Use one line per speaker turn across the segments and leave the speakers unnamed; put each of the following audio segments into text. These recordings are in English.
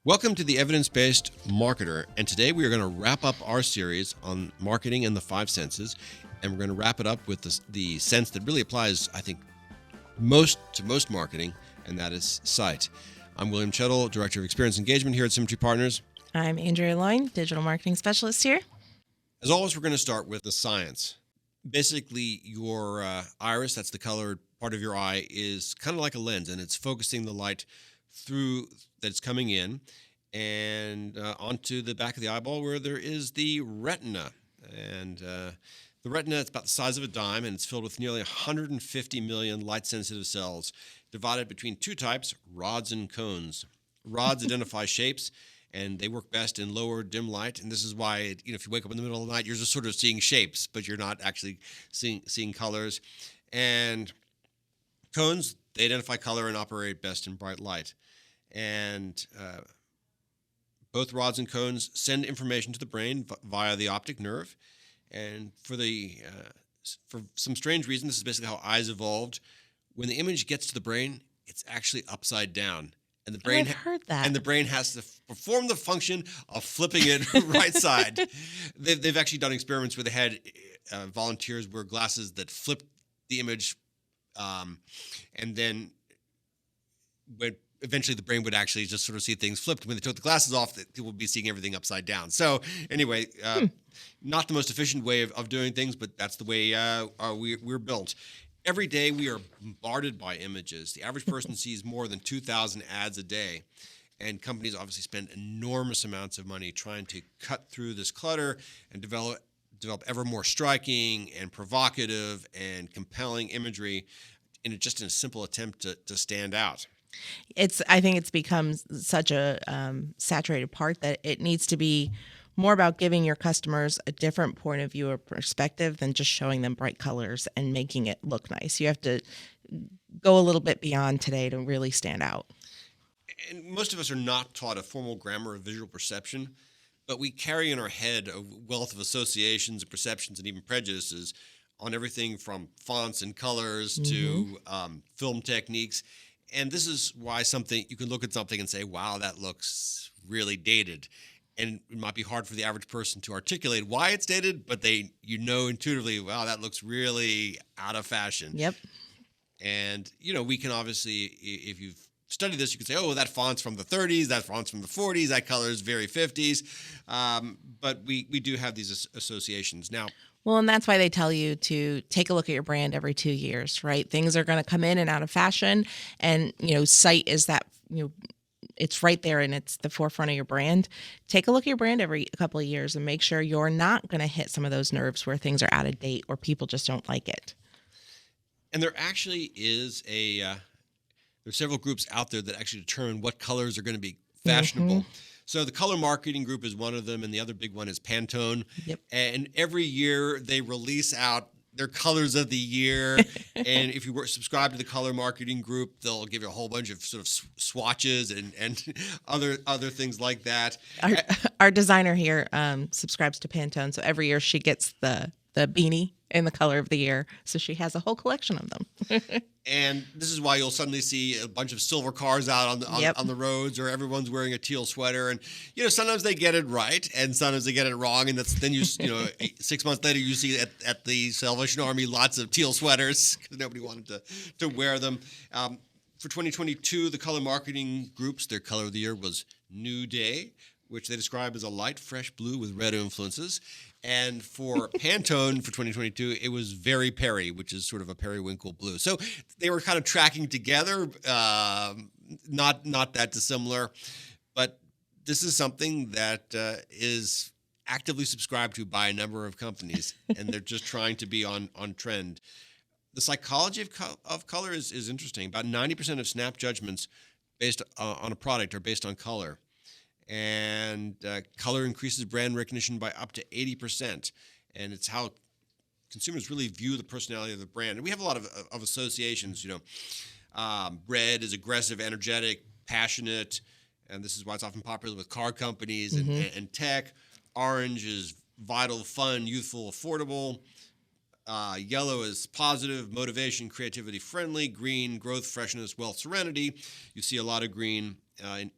Welcome to the Evidence-Based Marketer, and today we are going to wrap up our series on marketing and the five senses, and we're going to wrap it up with the sense that really applies, I think, most marketing, and that is sight. I'm William Chettle, Director of Experience Engagement here at Symmetry Partners.
I'm Andrea Loyne, Digital Marketing Specialist here.
As always, we're going to start with the science. Basically, your iris, that's the colored part of your eye, is kind of like a lens, and it's focusing the light through that's coming in and onto the back of the eyeball where there is the retina. And the retina is about the size of a dime, and it's filled with nearly 150 million light-sensitive cells divided between two types, rods and cones. Rods identify shapes, and they work best in lower dim light. And this is why, if you wake up in the middle of the night, you're just sort of seeing shapes, but you're not actually seeing colors. And cones, they identify color and operate best in bright light. And both rods and cones send information to the brain via the optic nerve. And for some strange reason, this is basically how eyes evolved. When the image gets to the brain, it's actually upside down. And the brain,
I've heard that.
And the brain has to perform the function of flipping it right side. They've actually done experiments where they had volunteers wear glasses that flip the image, and then when eventually the brain would actually just sort of see things flipped. When they took the glasses off, it would be seeing everything upside down. So anyway, not the most efficient way of doing things, but that's the way we're built. Every day we are bombarded by images. The average person sees more than 2,000 ads a day. And companies obviously spend enormous amounts of money trying to cut through this clutter and develop ever more striking and provocative and compelling imagery in just a simple attempt to stand out.
I think it's become such a saturated part that it needs to be more about giving your customers a different point of view or perspective than just showing them bright colors and making it look nice. You have to go a little bit beyond today to really stand out.
And most of us are not taught a formal grammar of visual perception, but we carry in our head a wealth of associations and perceptions and even prejudices on everything from fonts and colors to film techniques. And this is why you can look at something and say, wow, that looks really dated. And it might be hard for the average person to articulate why it's dated, but intuitively, wow, that looks really out of fashion.
Yep.
And, we can obviously, if you've studied this, you can say, oh, well, that font's from the 30s, that font's from the 40s, that color is very 50s. But we do have these associations. Now,
well, and that's why they tell you to take a look at your brand every 2 years, right? Things are going to come in and out of fashion. And, sight is that, it's right there and it's the forefront of your brand. Take a look at your brand every couple of years and make sure you're not going to hit some of those nerves where things are out of date or people just don't like it.
And there actually is there's several groups out there that actually determine what colors are going to be fashionable. Mm-hmm. So the color marketing group is one of them, and the other big one is Pantone.
Yep.
And every year they release out their colors of the year. And if you subscribe to the color marketing group, they'll give you a whole bunch of sort of swatches and other things like that.
Our designer here subscribes to Pantone, so every year she gets the beanie in the color of the year. So she has a whole collection of them.
And this is why you'll suddenly see a bunch of silver cars out on the roads, or everyone's wearing a teal sweater. And sometimes they get it right, and sometimes they get it wrong. And then 6 months later you see at the Salvation Army lots of teal sweaters because nobody wanted to wear them. For 2022, the color marketing groups, their color of the year was New Day, which they describe as a light, fresh blue with red influences. And for Pantone for 2022, it was Very Perry, which is sort of a periwinkle blue. So they were kind of tracking together, not that dissimilar. But this is something that is actively subscribed to by a number of companies, and they're just trying to be on trend. The psychology of color is interesting. About 90% of snap judgments based on a product are based on color. And color increases brand recognition by up to 80%. And it's how consumers really view the personality of the brand. And we have a lot of associations, red is aggressive, energetic, passionate. And this is why it's often popular with car companies and tech. Orange is vital, fun, youthful, affordable. Yellow is positive, motivation, creativity, friendly. Green, growth, freshness, wealth, serenity. You see a lot of green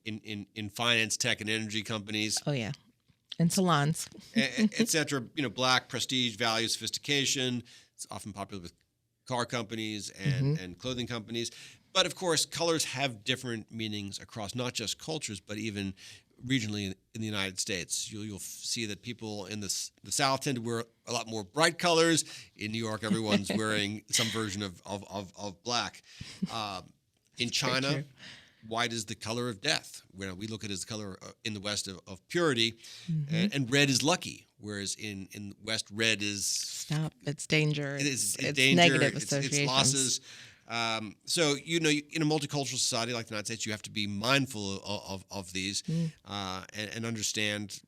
in finance, tech, and energy companies.
Oh yeah, and salons,
etc. Black, prestige, value, sophistication. It's often popular with car companies and clothing companies. But of course, colors have different meanings across not just cultures, but even regionally in the United States. You'll see that people in the South tend to wear a lot more bright colors. In New York, everyone's wearing some version of black. In China, white is the color of death. We look at it as the color in the West of purity, and red is lucky. Whereas in West, red is
stop. It's danger.
It's
danger. Negative associations.
It's losses. So in a multicultural society like the United States, you have to be mindful of these and understand,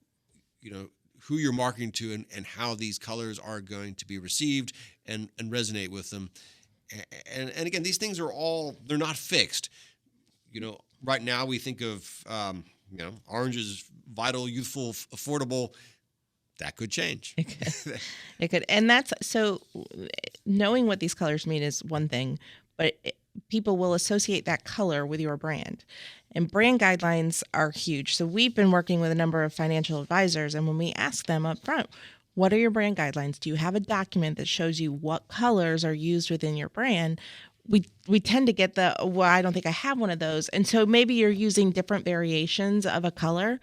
who you're marketing to and how these colors are going to be received and resonate with them. And again, these things they're not fixed. Right now we think of orange is vital, youthful, affordable. That could change.
It could. And that's so knowing what these colors mean is one thing, but people will associate that color with your brand. And brand guidelines are huge. So we've been working with a number of financial advisors, and when we ask them up front, what are your brand guidelines? Do you have a document that shows you what colors are used within your brand? We tend to get I don't think I have one of those. And so maybe you're using different variations of a color,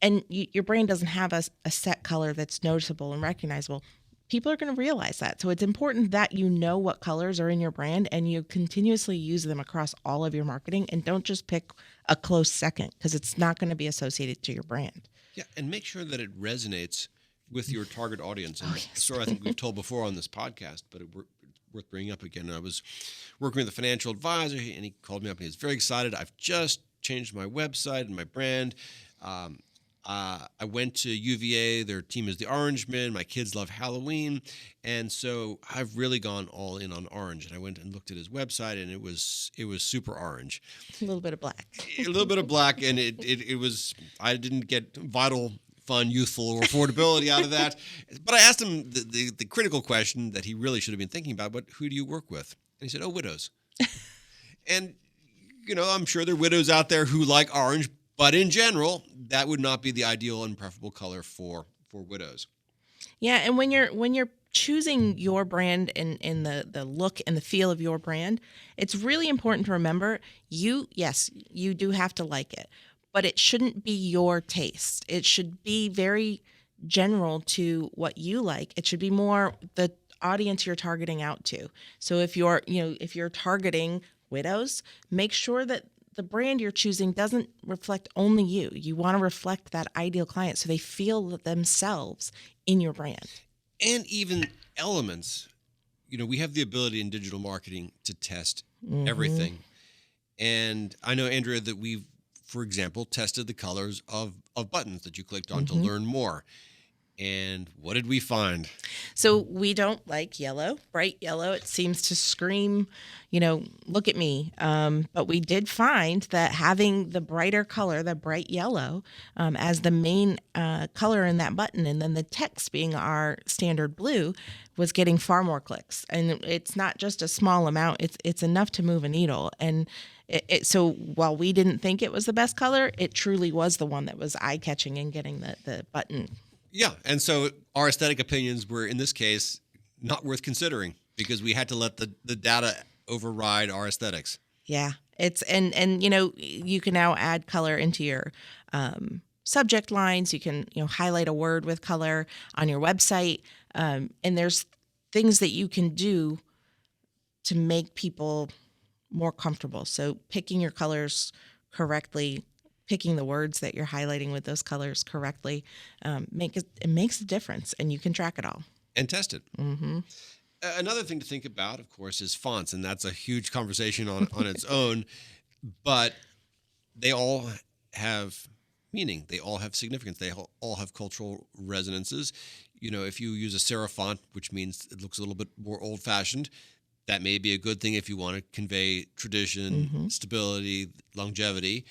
and your brand doesn't have a set color that's noticeable and recognizable. People are going to realize that. So it's important that you know what colors are in your brand and you continuously use them across all of your marketing, and don't just pick a close second, because it's not going to be associated to your brand.
Yeah, and make sure that it resonates with your target audience. And a story I think we've told before on this podcast, but it's worth bringing up again. I was working with a financial advisor, and he called me up and he was very excited. I've just changed my website and my brand. I went to UVA. Their team is the Orange Men. My kids love Halloween. And so I've really gone all in on orange. And I went and looked at his website, and it was super orange.
A little bit of black.
A little bit of black. And it was, I didn't get vital, fun, youthful, or affordability out of that. But I asked him the critical question that he really should have been thinking about, but who do you work with? And he said, widows. And, I'm sure there are widows out there who like orange, but in general, that would not be the ideal and preferable color for widows.
Yeah, and when you're choosing your brand and the look and the feel of your brand, it's really important to remember you do have to like it, but it shouldn't be your taste. It should be very general to what you like. It should be more the audience you're targeting out to. So if you're targeting widows, make sure that the brand you're choosing doesn't reflect only you. You want to reflect that ideal client so they feel themselves in your brand.
And even elements. We have the ability in digital marketing to test everything. And I know, Andrea, that we've, for example, tested the colors of buttons that you clicked on to learn more. And what did we find? So
we don't like yellow, bright yellow. It seems to scream, look at me. But we did find that having the brighter color, the bright yellow, as the main color in that button, and then the text being our standard blue, was getting far more clicks. And it's not just a small amount. It's enough to move a needle. And so while we didn't think it was the best color, it truly was the one that was eye-catching and getting the button.
Yeah, and so our aesthetic opinions were, in this case, not worth considering because we had to let the data override our aesthetics.
Yeah, it's and you can now add color into your subject lines. You can highlight a word with color on your website, and there's things that you can do to make people more comfortable. So picking your colors correctly, picking the words that you're highlighting with those colors correctly, it makes a difference, and you can track it all.
And test it. Mm-hmm. Another thing to think about, of course, is fonts, and that's a huge conversation on its own, but they all have meaning. They all have significance. They all have cultural resonances. If you use a serif font, which means it looks a little bit more old-fashioned, that may be a good thing if you want to convey tradition, stability, longevity.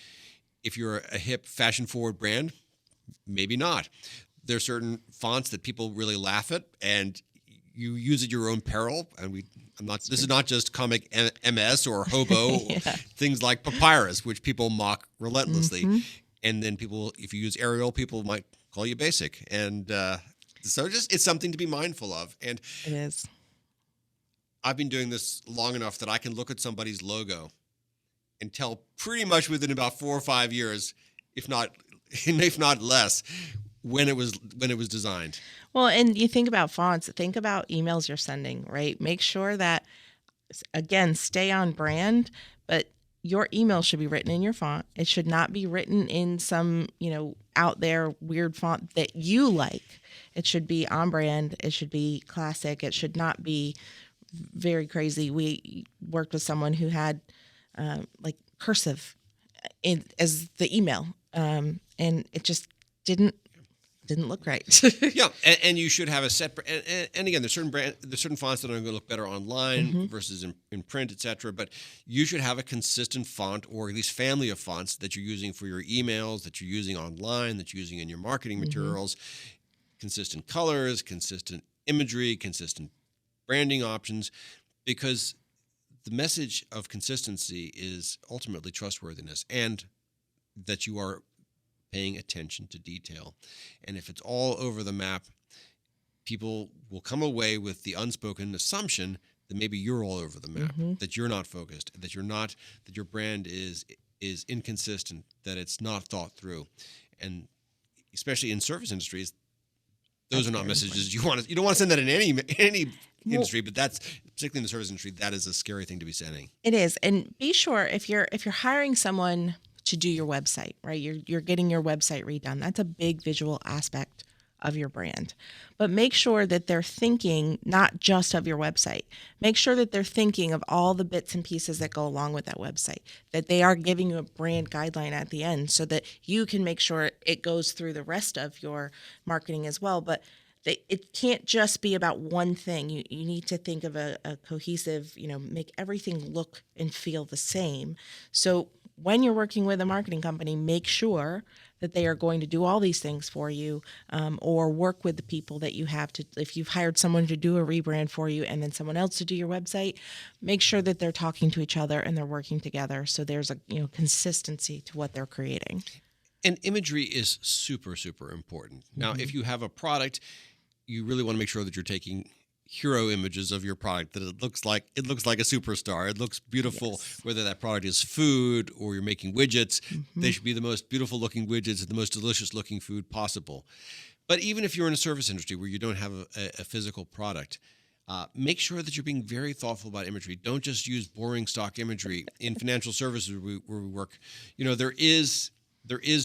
If you're a hip, fashion-forward brand, maybe not. There are certain fonts that people really laugh at, and you use at your own peril. And this is not just comic MS or hobo, things like papyrus, which people mock relentlessly. And then if you use Arial, people might call you basic. And so it's something to be mindful of. And
it is.
I've been doing this long enough that I can look at somebody's logo and tell pretty much within about 4 or 5 years, if not less, when it was designed.
Well, and you think about fonts, think about emails you're sending, right? Make sure that, again, stay on brand, but your email should be written in your font. It should not be written in some, out there weird font that you like. It should be on brand. It should be classic. It should not be very crazy. We worked with someone who had like cursive as the email, and it just didn't look right.
Yeah, and you should have a set. And again, there's certain fonts that are going to look better online versus in print, etc. But you should have a consistent font, or at least family of fonts that you're using for your emails, that you're using online, that you're using in your marketing materials. Consistent colors, consistent imagery, consistent branding options, because the message of consistency is ultimately trustworthiness and that you are paying attention to detail. And if it's all over the map, people will come away with the unspoken assumption that maybe you're all over the map, that you're not focused, that your brand is inconsistent, that it's not thought through. And especially in service industries, those are not messages you want to. You don't want to send that in any industry, but that's particularly in the service industry. That is a scary thing to be sending.
It is, and be sure if you're hiring someone to do your website, right? You're getting your website redone. That's a big visual aspect of your brand. But make sure that they're thinking not just of your website. Make sure that they're thinking of all the bits and pieces that go along with that website, that they are giving you a brand guideline at the end so that you can make sure it goes through the rest of your marketing as well. But it can't just be about one thing. You need to think of a cohesive, make everything look and feel the same. So when you're working with a marketing company, make sure that they are going to do all these things for you, or work with the people that you have to. If you've hired someone to do a rebrand for you and then someone else to do your website, make sure that they're talking to each other and they're working together so there's a consistency to what they're creating.
And imagery is super, super important. Now, if you have a product, you really want to make sure that you're taking hero images of your product, that it looks like a superstar. It looks beautiful, whether that product is food or you're making widgets. They should be the most beautiful looking widgets and the most delicious looking food possible. But even if you're in a service industry where you don't have a physical product, make sure that you're being very thoughtful about imagery. Don't just use boring stock imagery. In financial services where we work, there is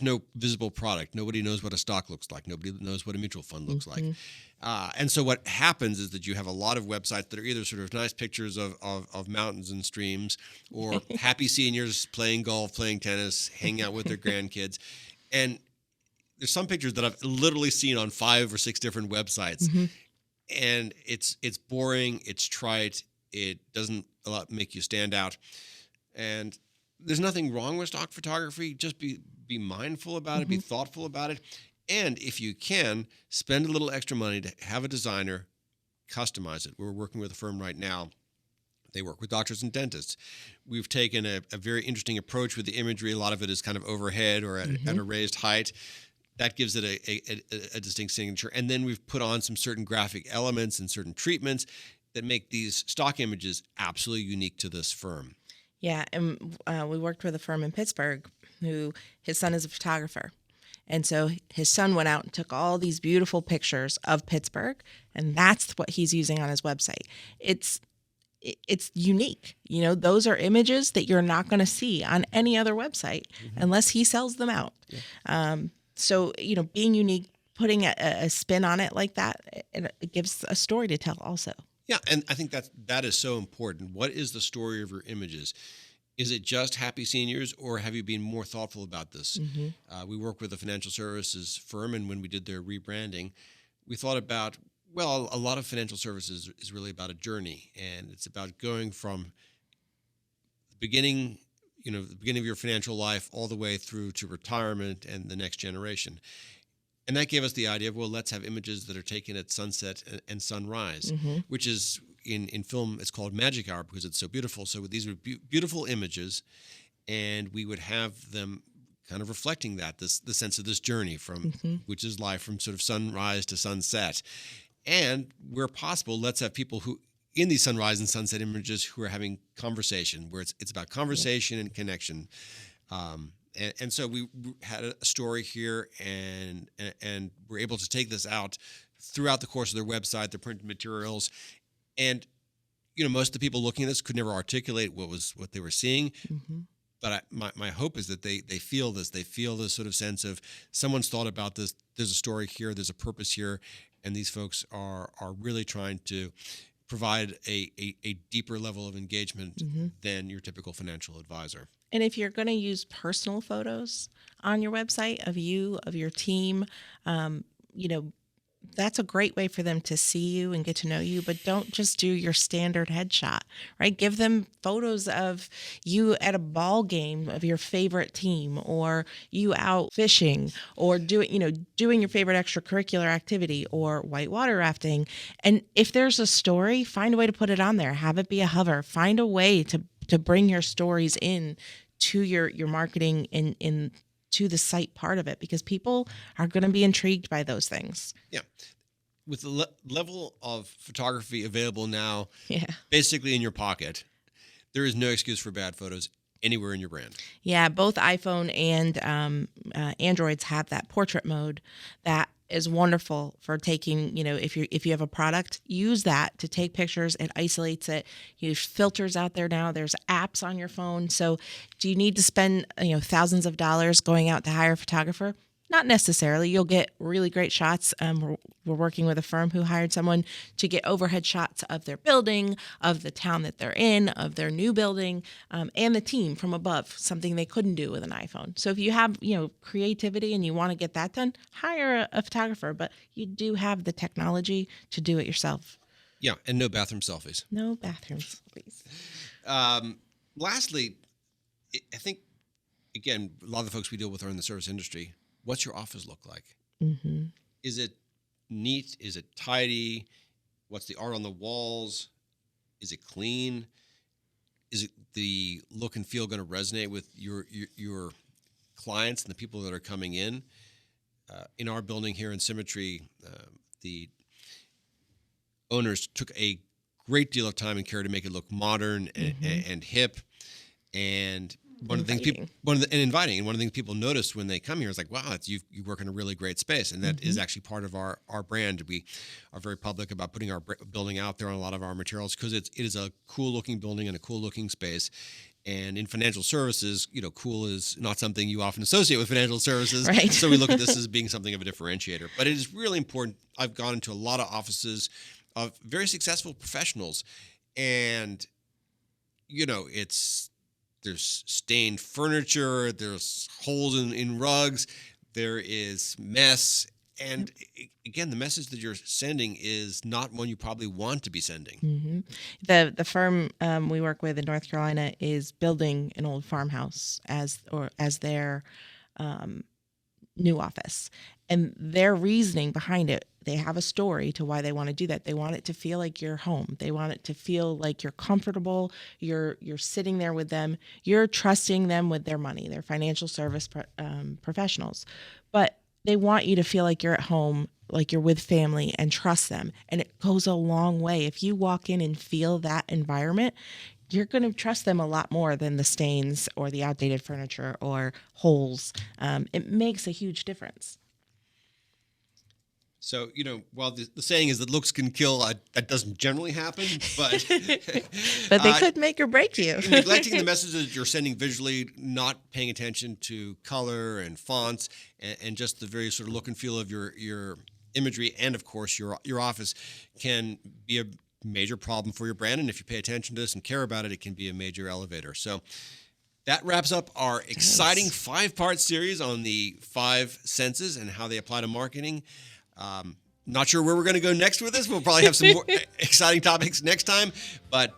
no visible product. Nobody knows what a stock looks like. Nobody knows what a mutual fund looks like. And so what happens is that you have a lot of websites that are either sort of nice pictures of mountains and streams, or happy seniors playing golf, playing tennis, hanging out with their grandkids. And there's some pictures that I've literally seen on 5 or 6 different websites. And it's boring, it's trite, it doesn't make you stand out. And there's nothing wrong with stock photography. Just be mindful about it, be thoughtful about it. And if you can, spend a little extra money to have a designer customize it. We're working with a firm right now. They work with doctors and dentists. We've taken a very interesting approach with the imagery. A lot of it is kind of overhead or at a raised height. That gives it a distinct signature. And then we've put on some certain graphic elements and certain treatments that make these stock images absolutely unique to this firm.
Yeah, and we worked with a firm in Pittsburgh who his son is a photographer. And so his son went out and took all these beautiful pictures of Pittsburgh, and that's what he's using on his website. It's unique. Those are images that you're not going to see on any other website unless he sells them out. So, being unique, putting a spin on it like that, it gives a story to tell also.
Yeah, and I think that is so important. What is the story of your images? Is it just happy seniors, or have you been more thoughtful about this? We work with a financial services firm, and when we did their rebranding, we thought about, a lot of financial services is really about a journey, and it's about going from the beginning of your financial life all the way through to retirement and the next generation. And that gave us the idea of, well, let's have images that are taken at sunset and sunrise, which is in film, it's called magic hour because it's so beautiful. So these were beautiful images, and we would have them kind of reflecting the sense of this journey from, which is life from sort of sunrise to sunset. And where possible, let's have people who, in these sunrise and sunset images, who are having conversation, where it's about conversation and connection. And so we had a story here, and we're able to take this out throughout the course of their website, their printed materials, and most of the people looking at this could never articulate what they were seeing. But my hope is that they feel this. They feel this sort of sense of someone's thought about this. There's a story here. There's a purpose here, and these folks are really trying to provide a deeper level of engagement than your typical financial advisor.
And if you're going to use personal photos on your website of you, of your team, that's a great way for them to see you and get to know you, but don't just do your standard headshot, right? Give them photos of you at a ball game of your favorite team, or you out fishing, or doing your favorite extracurricular activity, or whitewater rafting. And if there's a story, find a way to put it on there. Have it be a hover. Find a way to bring your stories in to your marketing in to the site part of it, because people are going to be intrigued by those things.
Yeah. With the level of photography available now, basically in your pocket, there is no excuse for bad photos anywhere in your brand.
Yeah, both iPhone and Androids have that portrait mode that is wonderful for taking, if you have a product, use that to take pictures. It isolates it. There's filters out there now. There's apps on your phone. So do you need to spend, thousands of dollars going out to hire a photographer? Not necessarily. You'll get really great shots. We're working with a firm who hired someone to get overhead shots of their building, of the town that they're in, of their new building, and the team from above, something they couldn't do with an iPhone. So if you have, creativity and you want to get that done, hire a photographer, but you do have the technology to do it yourself.
Yeah, and no bathroom selfies.
No bathrooms, please.
Lastly, I think, again, a lot of the folks we deal with are in the service industry. What's your office look like? Is it neat? Is it tidy? What's the art on the walls? Is it clean? Is it the look and feel going to resonate with your clients and the people that are coming in? In our building here in Symmetry, the owners took a great deal of time and care to make it look modern and hip, and one of the things inviting. And one of the things people notice when they come here is like, wow, you work in a really great space. And that is actually part of our brand. We are very public about putting our building out there on a lot of our materials because it is a cool looking building and a cool looking space. And in financial services, cool is not something you often associate with financial services.
Right.
So we look at this as being something of a differentiator. But it is really important. I've gone into a lot of offices of very successful professionals, and there's stained furniture, there's holes in rugs, there is mess. And again, the message that you're sending is not one you probably want to be sending.
The firm we work with in North Carolina is building an old farmhouse as their new office. And their reasoning behind it, they have a story to why they want to do that. They want it to feel like you're home. They want it to feel like you're comfortable. You're sitting there with them. You're trusting them with their money. They're financial service professionals. But they want you to feel like you're at home, like you're with family, and trust them. And it goes a long way. If you walk in and feel that environment, you're going to trust them a lot more than the stains or the outdated furniture or holes. It makes a huge difference.
So, while the saying is that looks can kill, that doesn't generally happen, but
but they could make or break you.
Neglecting the messages that you're sending visually, not paying attention to color and fonts, and just the very sort of look and feel of your imagery, and of course your office, can be a major problem for your brand. And if you pay attention to this and care about it, it can be a major elevator. So that wraps up our exciting 5-part series on the 5 senses and how they apply to marketing. Not sure where we're going to go next with this. We'll probably have some more exciting topics next time. But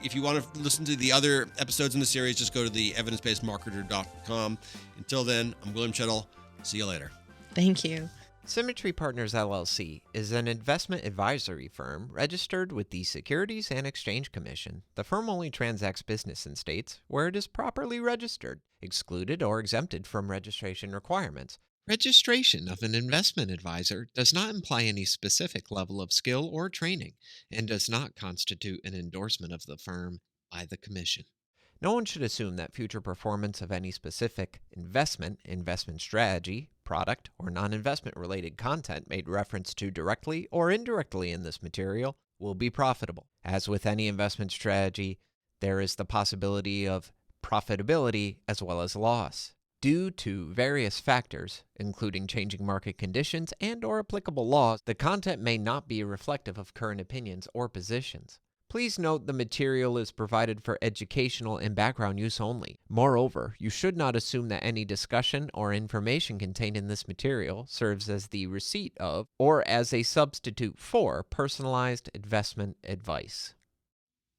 if you want to listen to the other episodes in the series, just go to the evidencebasedmarketer.com. Until then, I'm William Chettle. See you later.
Thank you.
Symmetry Partners LLC is an investment advisory firm registered with the Securities and Exchange Commission. The firm only transacts business in states where it is properly registered, excluded or exempted from registration requirements. Registration of an investment advisor does not imply any specific level of skill or training and does not constitute an endorsement of the firm by the Commission. No one should assume that future performance of any specific investment strategy, product, or non-investment related content made reference to directly or indirectly in this material will be profitable. As with any investment strategy, there is the possibility of profitability as well as loss. Due to various factors, including changing market conditions and/or applicable laws, the content may not be reflective of current opinions or positions. Please note the material is provided for educational and background use only. Moreover, you should not assume that any discussion or information contained in this material serves as the receipt of or as a substitute for personalized investment advice.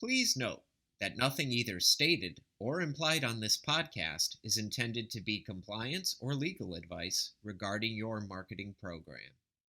Please note that nothing either stated or implied on this podcast is intended to be compliance or legal advice regarding your marketing program.